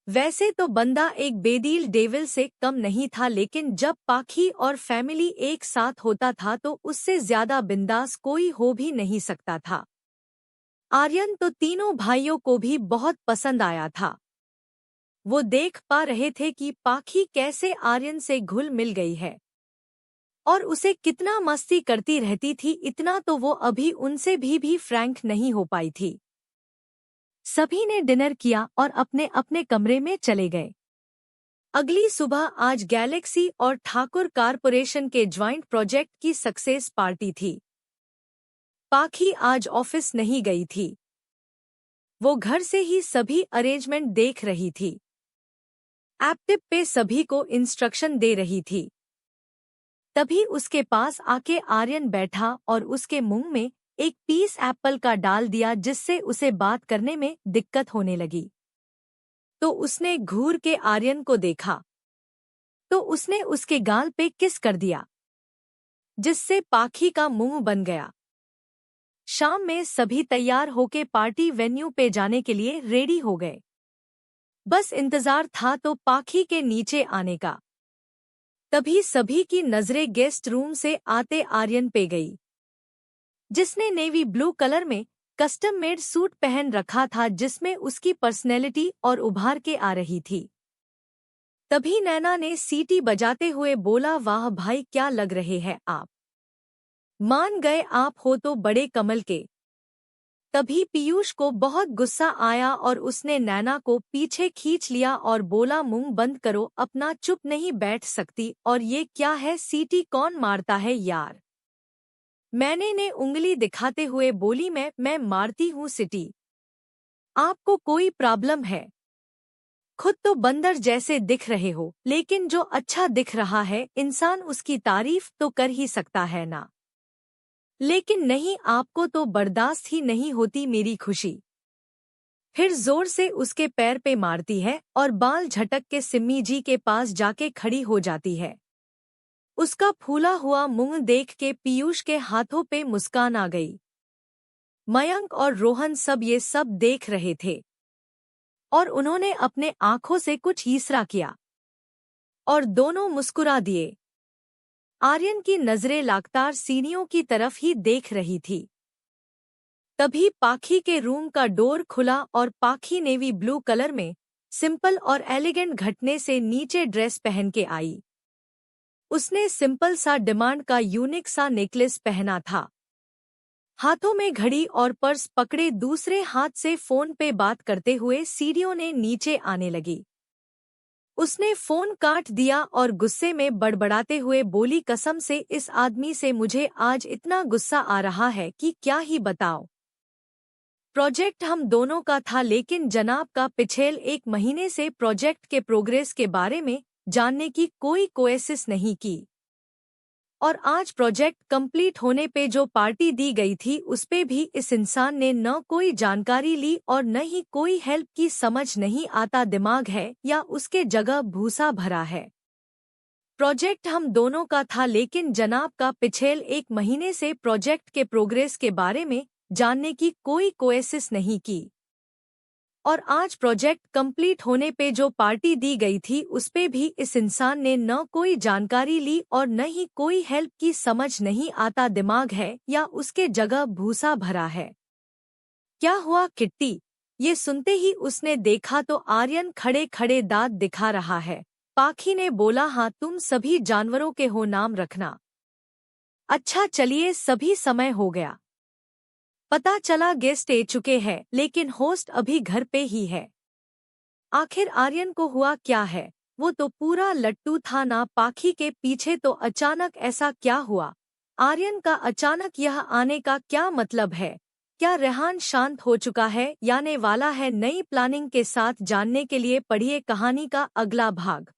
वैसे तो बंदा एक बेदील डेविल से कम नहीं था, लेकिन जब पाखी और फैमिली एक साथ होता था तो उससे ज्यादा बिंदास कोई हो भी नहीं सकता था। आर्यन तो तीनों भाइयों को भी बहुत पसंद आया था। वो देख पा रहे थे कि पाखी कैसे आर्यन से घुल मिल गई है और उसे कितना मस्ती करती रहती थी। इतना तो वो अभी उनसे भी फ्रैंक नहीं हो पाई थी। सभी ने डिनर किया और अपने अपने कमरे में चले गए। अगली सुबह आज गैलेक्सी और ठाकुर कारपोरेशन के ज्वाइंट प्रोजेक्ट की सक्सेस पार्टी थी। पाखी आज ऑफिस नहीं गई थी, वो घर से ही सभी अरेंजमेंट देख रही थी। ऐप पे सभी को इंस्ट्रक्शन दे रही थी। तभी उसके पास आके आर्यन बैठा और उसके मुंह में एक पीस एप्पल का डाल दिया, जिससे उसे बात करने में दिक्कत होने लगी। तो उसने घूर के आर्यन को देखा तो उसने उसके गाल पे किस कर दिया, जिससे पाखी का मुंह बन गया। शाम में सभी तैयार होके पार्टी वेन्यू पे जाने के लिए रेडी हो गए। बस इंतजार था तो पाखी के नीचे आने का। तभी सभी की नजरें गेस्ट रूम से आते आर्यन पे गई, जिसने नेवी ब्लू कलर में कस्टम मेड सूट पहन रखा था, जिसमें उसकी पर्सनैलिटी और उभार के आ रही थी। तभी नैना ने सीटी बजाते हुए बोला, वाह भाई, क्या लग रहे हैं आप, मान गए आप हो तो बड़े कमल के। तभी पीयूष को बहुत गुस्सा आया और उसने नैना को पीछे खींच लिया और बोला, मुंह बंद करो अपना, चुप नहीं बैठ सकती। और ये क्या है, सीटी कौन मारता है यार। मैंने ने उंगली दिखाते हुए बोली, मैं मारती हूँ सीटी, आपको कोई प्रॉब्लम है। खुद तो बंदर जैसे दिख रहे हो, लेकिन जो अच्छा दिख रहा है इंसान उसकी तारीफ तो कर ही सकता है ना। लेकिन नहीं, आपको तो बर्दाश्त ही नहीं होती मेरी खुशी। फिर जोर से उसके पैर पे मारती है और बाल झटक के सिम्मी जी के पास जाके खड़ी हो जाती है। उसका फूला हुआ मुंह देख के पीयूष के हाथों पे मुस्कान आ गई। मयंक और रोहन ये सब देख रहे थे और उन्होंने अपने आंखों से कुछ इशारा किया और दोनों मुस्कुरा दिए। आर्यन की नजरें लगातार सीढ़ियों की तरफ ही देख रही थी। तभी पाखी के रूम का डोर खुला और पाखी नेवी ब्लू कलर में सिंपल और एलिगेंट घटने से नीचे ड्रेस पहन के आई। उसने सिंपल सा डिमांड का यूनिक सा नेकलेस पहना था। हाथों में घड़ी और पर्स पकड़े दूसरे हाथ से फोन पे बात करते हुए सीढ़ियों ने नीचे आने लगी। उसने फोन काट दिया और गुस्से में बड़बड़ाते हुए बोली, कसम से इस आदमी से मुझे आज इतना गुस्सा आ रहा है कि क्या ही बताओ। प्रोजेक्ट हम दोनों का था, लेकिन जनाब का पिछले 1 महीने से प्रोजेक्ट के प्रोग्रेस के बारे में जानने की कोई कोशिश नहीं की और आज प्रोजेक्ट कंप्लीट होने पे जो पार्टी दी गई थी उस पे भी इस इंसान ने न कोई जानकारी ली और न ही कोई हेल्प की। समझ नहीं आता दिमाग है या उसके जगह भूसा भरा है। प्रोजेक्ट हम दोनों का था, लेकिन जनाब का पिछले 1 महीने से प्रोजेक्ट के प्रोग्रेस के बारे में जानने की कोई कोशिश नहीं की और आज प्रोजेक्ट कंप्लीट होने पे जो पार्टी दी गई थी उस पे भी इस इंसान ने न कोई जानकारी ली और न ही कोई हेल्प की। समझ नहीं आता दिमाग है या उसके जगह भूसा भरा है। क्या हुआ किट्टी? ये सुनते ही उसने देखा तो आर्यन खड़े खड़े दांत दिखा रहा है। पाखी ने बोला, हाँ तुम सभी जानवरों के हो, नाम रखना। अच्छा चलिए, सभी समय हो गया। पता चला गेस्ट आ चुके हैं, लेकिन होस्ट अभी घर पे ही है। आखिर आर्यन को हुआ क्या है? वो तो पूरा लट्टू था ना। पाखी के पीछे तो अचानक ऐसा क्या हुआ? आर्यन का अचानक यह आने का क्या मतलब है? क्या रेहान शांत हो चुका है? याने वाला है नई प्लानिंग के साथ। जानने के लिए पढ़िए कहानी का अगला भाग।